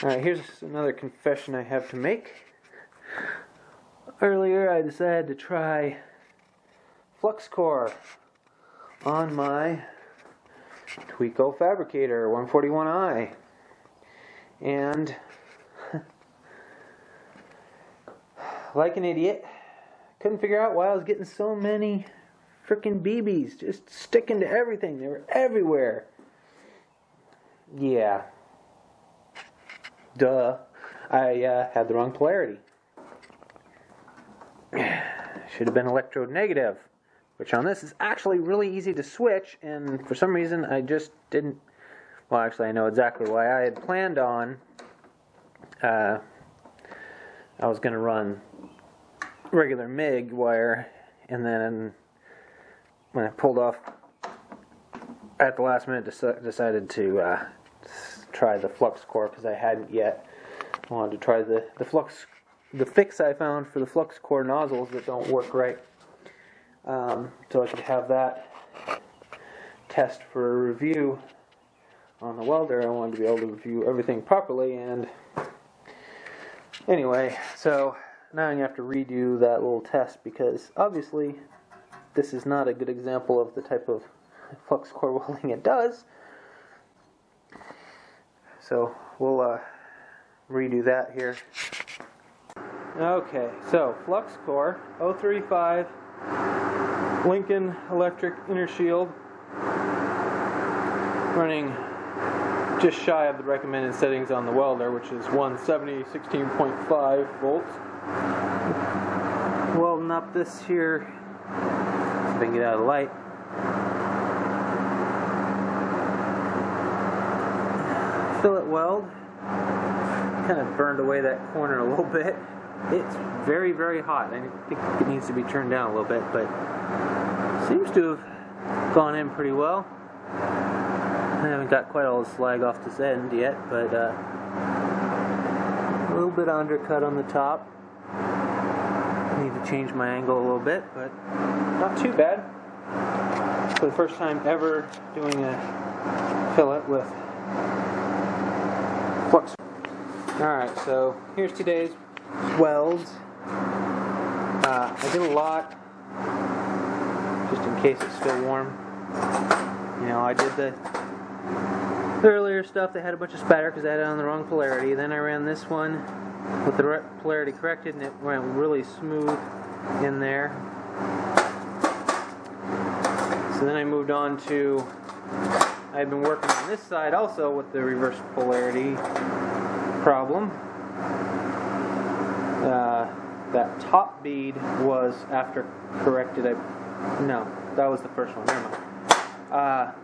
Alright, here's another confession I have to make. Earlier I decided to try Flux-cored on my Tweco Fabricator 141i. And like an idiot, couldn't figure out why I was getting so many freaking BBs just sticking to everything. They were everywhere. Yeah. Duh. I had the wrong polarity. Should have been electrode negative, which on this is actually really easy to switch, and for some reason I just didn't. Well, actually I know exactly why. I had planned on I was going to run regular MIG wire, and then when I pulled off at the last minute decided to try the Flux-cored because I hadn't yet. I wanted to try the fix I found for the Flux-cored nozzles that don't work right, so I could have that test for a review on the welder. I wanted to be able to review everything properly, and anyway, so now I'm going to have to redo that little test because obviously this is not a good example of the type of Flux-cored welding it does. So we'll redo that here. Okay, so Flux-cored 035 Lincoln electric inner shield, running just shy of the recommended settings on the welder, which is 170 16.5 volts. Welding up this here, see if I can get out of the light. Fillet weld, kind of burned away that corner a little bit. It's very, very hot. I think it needs to be turned down a little bit, but seems to have gone in pretty well. I haven't got quite all the slag off this end yet, but a little bit of undercut on the top. Need to change my angle a little bit, but not too bad. For the first time ever doing a fillet with Flux. Alright, so here's today's welds. I did a lot just in case it's still warm. You know, I did the earlier stuff that had a bunch of spatter because I had it on the wrong polarity. Then I ran this one with the polarity corrected, and it went really smooth in there. So then I moved on to, I had been working on this side also with the reverse polarity problem. That top bead was after corrected. No, that was the first one. Never mind.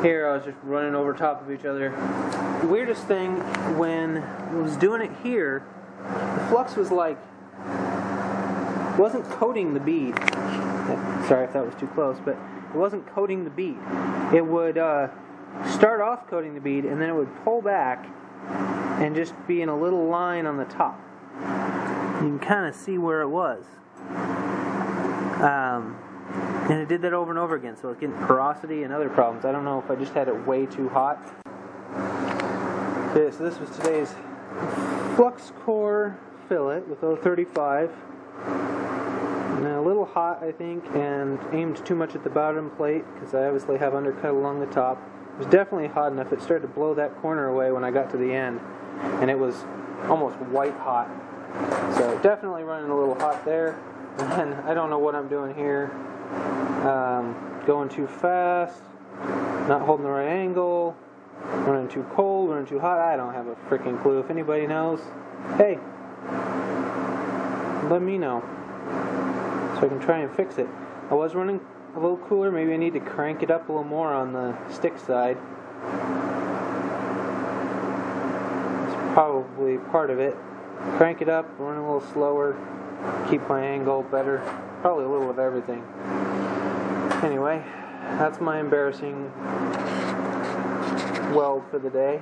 Here I was just running over top of each other. The weirdest thing, when I was doing it here, the flux was like, wasn't coating the bead. Sorry if that was too close, but it wasn't coating the bead. It would start off coating the bead, and then it would pull back and just be in a little line on the top. You can kind of see where it was. And it did that over and over again, so it's getting porosity and other problems. I don't know if I just had it way too hot. Okay, so this was today's Flux-cored fillet with 035. And a little hot, I think, and aimed too much at the bottom plate because I obviously have undercut along the top. It was definitely hot enough. It started to blow that corner away when I got to the end, and it was almost white hot. So definitely running a little hot there. And I don't know what I'm doing here. Going too fast, not holding the right angle, running too cold, running too hot. I don't have a freaking clue. If anybody knows, hey, let me know so I can try and fix it. I was running a little cooler. Maybe I need to crank it up a little more on the stick side. That's probably part of it. Crank it up, run a little slower, keep my angle better. Probably a little of everything. Anyway, that's my embarrassing weld for the day.